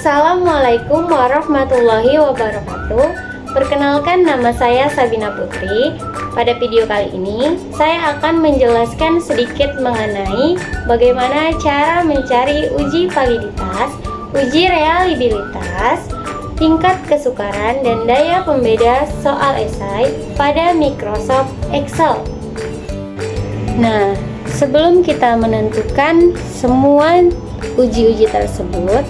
Assalamualaikum warahmatullahi wabarakatuh. Perkenalkan, nama saya Sabina Putri. Pada video kali ini, saya akan menjelaskan sedikit mengenai bagaimana cara mencari uji validitas, uji reliabilitas, tingkat kesukaran, dan daya pembeda soal esai pada Microsoft Excel. Nah, sebelum kita menentukan semua uji-uji tersebut,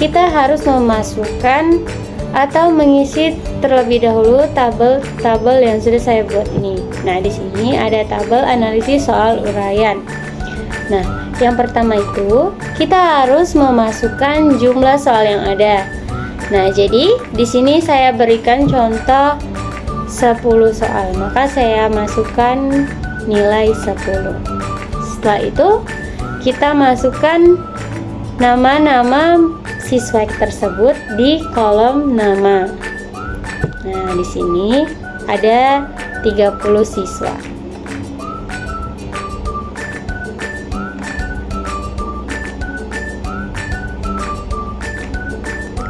kita harus memasukkan atau mengisi terlebih dahulu tabel-tabel yang sudah saya buat ini. Nah, di sini ada tabel analisis soal uraian. Nah, yang pertama itu kita harus memasukkan jumlah soal yang ada. Nah, jadi di sini saya berikan contoh 10 soal, maka saya masukkan nilai 10. Setelah itu kita masukkan nama-nama siswa tersebut di kolom nama. Nah, di sini ada 30 siswa.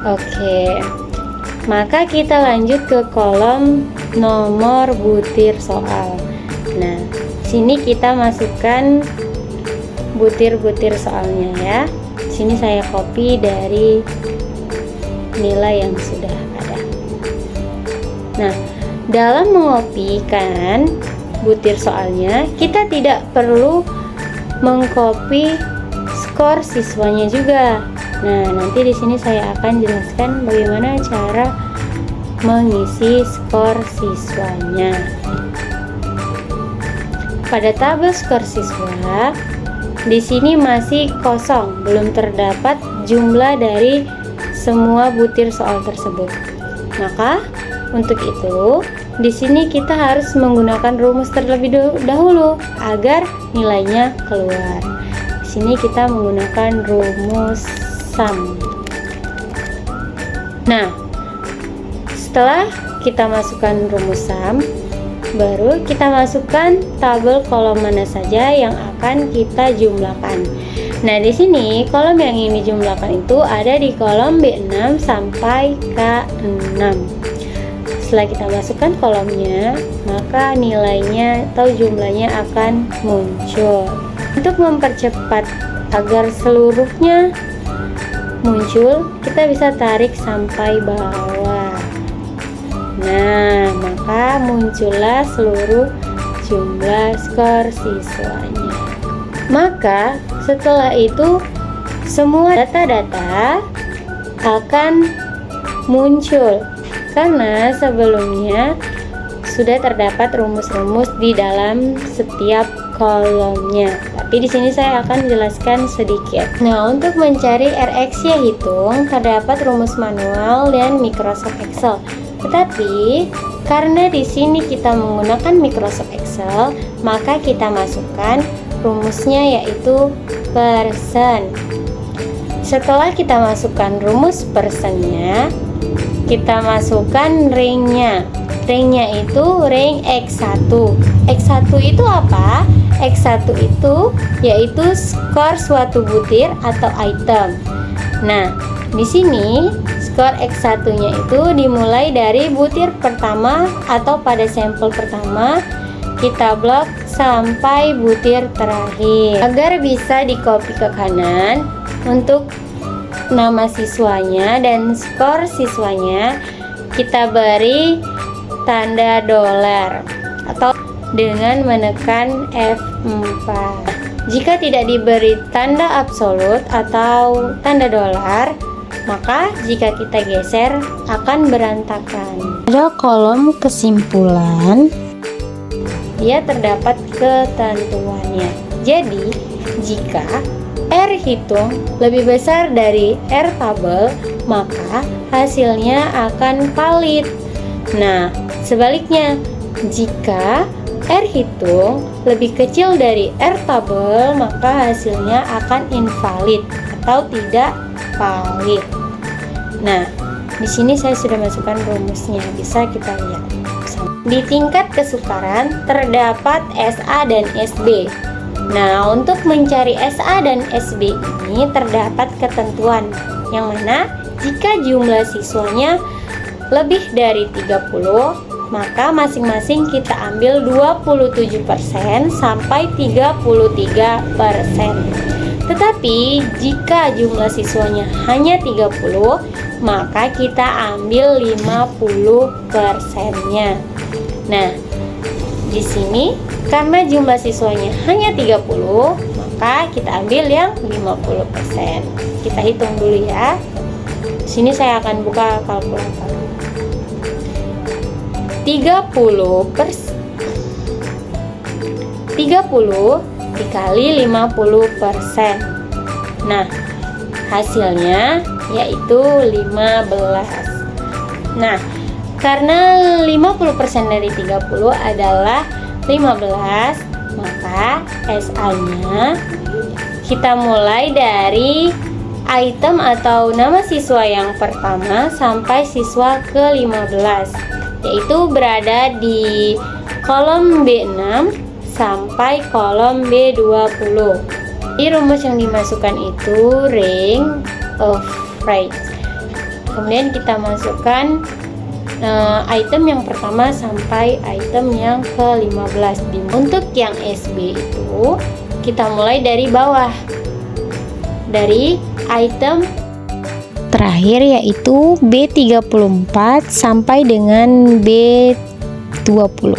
Oke. Maka kita lanjut ke kolom nomor butir soal. Nah, sini kita masukkan butir-butir soalnya ya. Sini saya copy dari nilai yang sudah ada. Nah, dalam mengopikan butir soalnya, kita tidak perlu mengcopy skor siswanya juga. Nah, nanti di sini saya akan jelaskan bagaimana cara mengisi skor siswanya. Pada tabel skor siswa, di sini masih kosong, belum terdapat jumlah dari semua butir soal tersebut. Maka untuk itu, di sini kita harus menggunakan rumus terlebih dahulu agar nilainya keluar. Di sini kita menggunakan rumus sum. Nah, setelah kita masukkan rumus sum, baru kita masukkan tabel kolom mana saja yang akan kita jumlahkan. Nah, di sini kolom yang ini jumlahkan itu ada di kolom B6 sampai K6. Setelah kita masukkan kolomnya, maka nilainya atau jumlahnya akan muncul. Untuk mempercepat agar seluruhnya muncul, kita bisa tarik sampai bawah. Nah, maka muncullah seluruh jumlah skor siswanya. Maka setelah itu semua data-data akan muncul karena sebelumnya sudah terdapat rumus-rumus di dalam setiap kolomnya. Tapi di sini saya akan menjelaskan sedikit. Nah, untuk mencari RX-nya hitung terdapat rumus manual dan Microsoft Excel. Tetapi karena di sini kita menggunakan Microsoft Excel, maka kita masukkan rumusnya yaitu persen. Setelah kita masukkan rumus persennya, kita masukkan ringnya. Ringnya itu ring X1. X1 itu apa? X1 itu yaitu skor suatu butir atau item. Nah, di sini skor X1-nya itu dimulai dari butir pertama atau pada sampel pertama kita blok sampai butir terakhir. Agar bisa di-copy ke kanan, untuk nama siswanya dan skor siswanya kita beri tanda dolar atau dengan menekan F4. Jika tidak diberi tanda absolut atau tanda dolar, maka jika kita geser akan berantakan. Pada kolom kesimpulan, dia terdapat ketentuannya. Jadi, jika R hitung lebih besar dari R tabel, maka hasilnya akan valid. Nah, sebaliknya, jika R hitung lebih kecil dari R tabel, maka hasilnya akan invalid atau tidak valid. Nah, di sini saya sudah masukkan rumusnya, bisa kita lihat. Di tingkat kesukaran terdapat SA dan SB. Nah, untuk mencari SA dan SB ini terdapat ketentuan, yang mana Jika jumlah siswanya lebih dari 30, maka masing-masing kita ambil 27% sampai 33%. Tetapi jika jumlah siswanya hanya 30, maka kita ambil 50%-nya. Nah, di sini karena jumlah siswanya hanya 30, maka kita ambil yang 50%. Kita hitung dulu ya. Di sini saya akan buka kalkulator. 30 dikali 50%. Nah, hasilnya yaitu 15. Nah, karena 50% dari 30 adalah 15, maka SA-nya kita mulai dari item atau nama siswa yang pertama sampai siswa ke-15, yaitu berada di kolom B6 sampai kolom B20. Di rumus yang dimasukkan itu rank of rights. Kemudian kita masukkan item yang pertama sampai item yang ke-15. Untuk yang SB itu kita mulai dari bawah, dari item terakhir yaitu B34 sampai dengan B20.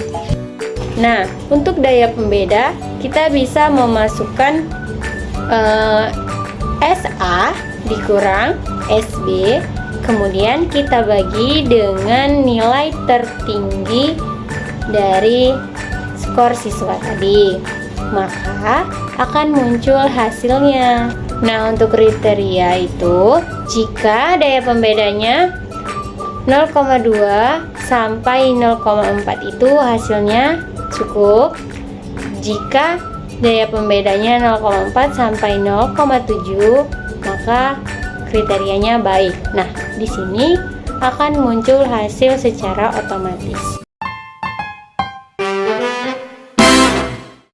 Nah, untuk daya pembeda kita bisa memasukkan SA dikurang SB, kemudian kita bagi dengan nilai tertinggi dari skor siswa tadi, maka akan muncul hasilnya. Nah, untuk kriteria itu jika daya pembedanya 0,2 sampai 0,4 itu hasilnya cukup. Jika daya pembedanya 0,4 sampai 0,7, maka kriterianya baik. Nah, di sini akan muncul hasil secara otomatis.